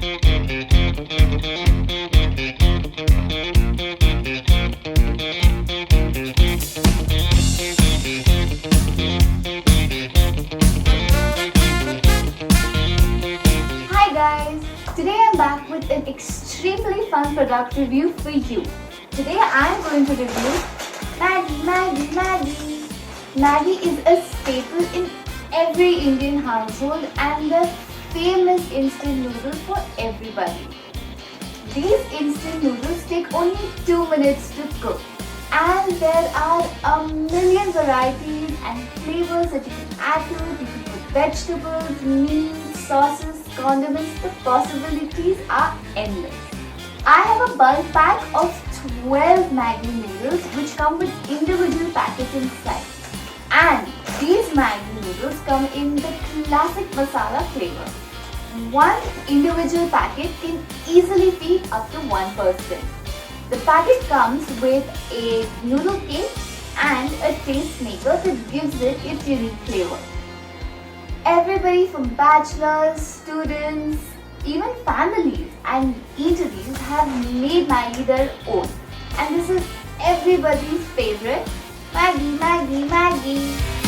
Hi guys! Today I'm back with an extremely fun product review for you. Today I'm going to review Maggi. Maggi is a staple in every Indian household and the famous instant noodle for everybody. These instant noodles take only 2 minutes to cook, and there are a million varieties and flavors that you can add to it. You can put vegetables, meat, sauces, condiments. The possibilities are endless. I have a bulk pack of 12 Maggi noodles which come with individual packets inside. And these Maggi noodles come in the classic masala flavor. One individual packet can easily feed up to one person. The packet comes with a noodle cake and a tastemaker that gives it its unique flavor. Everybody from bachelors, students, even families and eateries have made Maggi their own. And this is everybody's favorite, Maggi.